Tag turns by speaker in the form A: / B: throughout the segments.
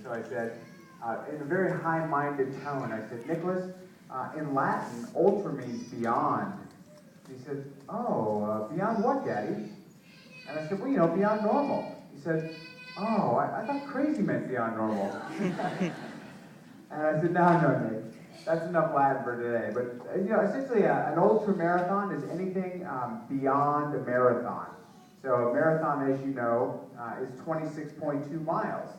A: So I said, in a very high-minded tone, I said, Nicholas, in Latin, ultra means beyond. He said, oh, beyond what, Daddy? And I said, well, beyond normal. He said, oh, I thought crazy meant beyond normal. And I said, no, Nick, that's enough Latin for today. But, essentially an ultra marathon is anything beyond a marathon. So a marathon, as you know, is 26.2 miles.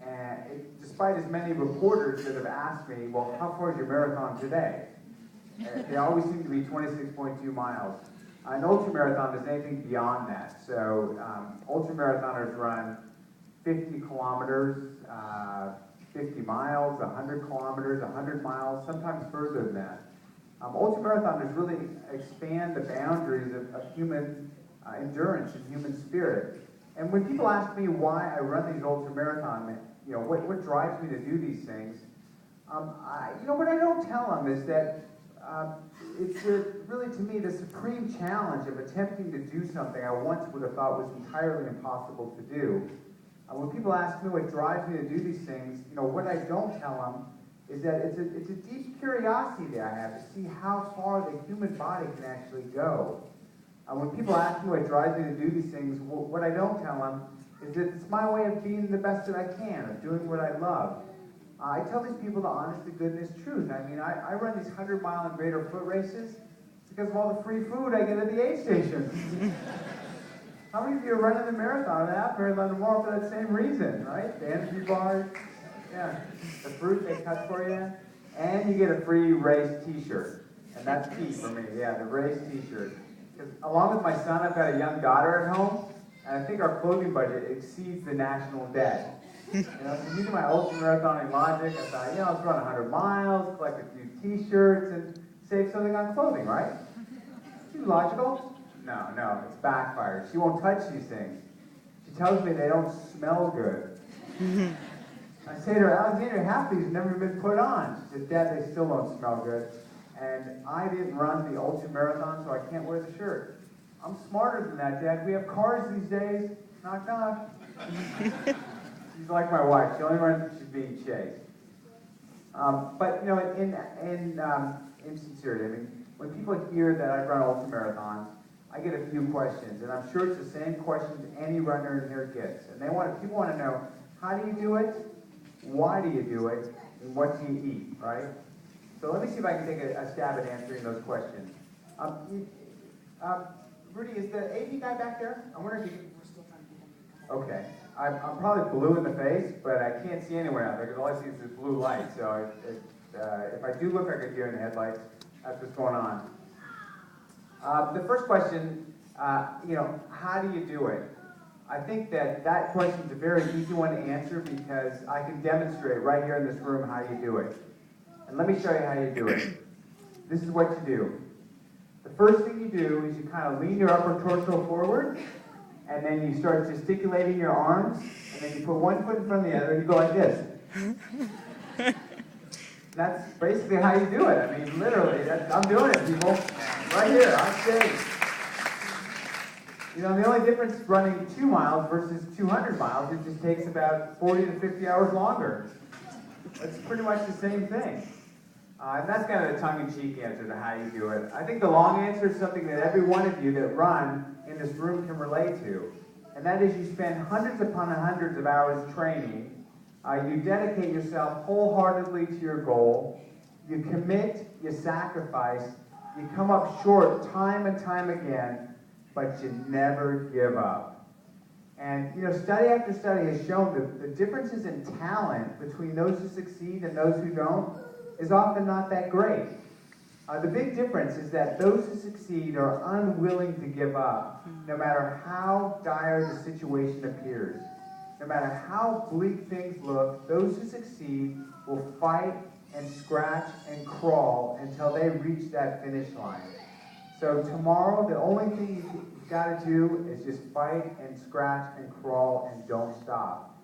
A: And despite as many reporters that have asked me, well, how far is your marathon today? They always seem to be 26.2 miles. An ultramarathon is anything beyond that. So ultramarathoners run 50 kilometers, 50 miles, 100 kilometers, 100 miles, sometimes further than that. Ultramarathoners really expand the boundaries of human endurance and human spirit. And when people ask me why I run these ultramarathons, what drives me to do these things, what I don't tell them is that it's really, to me, the supreme challenge of attempting to do something I once would have thought was entirely impossible to do. When people ask me what drives me to do these things, what I don't tell them is that it's a deep curiosity that I have to see how far the human body can actually go. When people ask me what drives me to do these things, what I don't tell them is that it's my way of being the best that I can, of doing what I love. I tell these people the honest to goodness truth. I mean, I run these 100-mile and greater foot races because of all the free food I get at the aid stations. How many of you are running the marathon and half marathon tomorrow for that same reason, right? The energy bars, yeah, the fruit they cut for you, and you get a free race T-shirt, and that's key for me. Yeah, the race T-shirt. Because along with my son, I've got a young daughter at home, and I think our clothing budget exceeds the national debt. So using my ultramarathoning logic, I thought, let's run 100 miles, collect a few T-shirts, and save something on clothing, right? Seems logical. No, it's backfired. She won't touch these things. She tells me they don't smell good. I say to her, Alexander, half these have never been put on. She said, Dad, they still don't smell good. And I didn't run the ultramarathon, so I can't wear the shirt. I'm smarter than that, Dad. We have cars these days. Knock, knock. She's like my wife. She only runs if she's being chased. But in sincerity, I mean, when people hear that I run ultramarathons, I get a few questions, and I'm sure it's the same questions any runner in here gets. And people want to know, how do you do it? Why do you do it? And what do you eat, right? So let me see if I can take a stab at answering those questions. Rudy, is the AV guy back there? I wonder if you can... Okay. I'm probably blue in the face, but I can't see anywhere out there because all I see is this blue light. So if I do look like a deer in the headlights, that's what's going on. The first question, how do you do it? I think that question is a very easy one to answer because I can demonstrate right here in this room how you do it. And let me show you how you do it. This is what you do. The first thing you do is you kind of lean your upper torso forward, and then you start gesticulating your arms, and then you put one foot in front of the other, and you go like this. That's basically how you do it. I mean, literally, I'm doing it, people. Right here, on stage. The only difference running 2 miles versus 200 miles, it just takes about 40 to 50 hours longer. It's pretty much the same thing. And that's kind of a tongue-in-cheek answer to how you do it. I think the long answer is something that every one of you that run in this room can relate to. And that is you spend hundreds upon hundreds of hours training. You dedicate yourself wholeheartedly to your goal. You commit, you sacrifice. You come up short time and time again, but you never give up. And study after study has shown that the differences in talent between those who succeed and those who don't is often not that great. The big difference is that those who succeed are unwilling to give up, no matter how dire the situation appears. No matter how bleak things look, those who succeed will fight and scratch and crawl until they reach that finish line. So tomorrow, the only thing you've got to do is just fight and scratch and crawl and don't stop.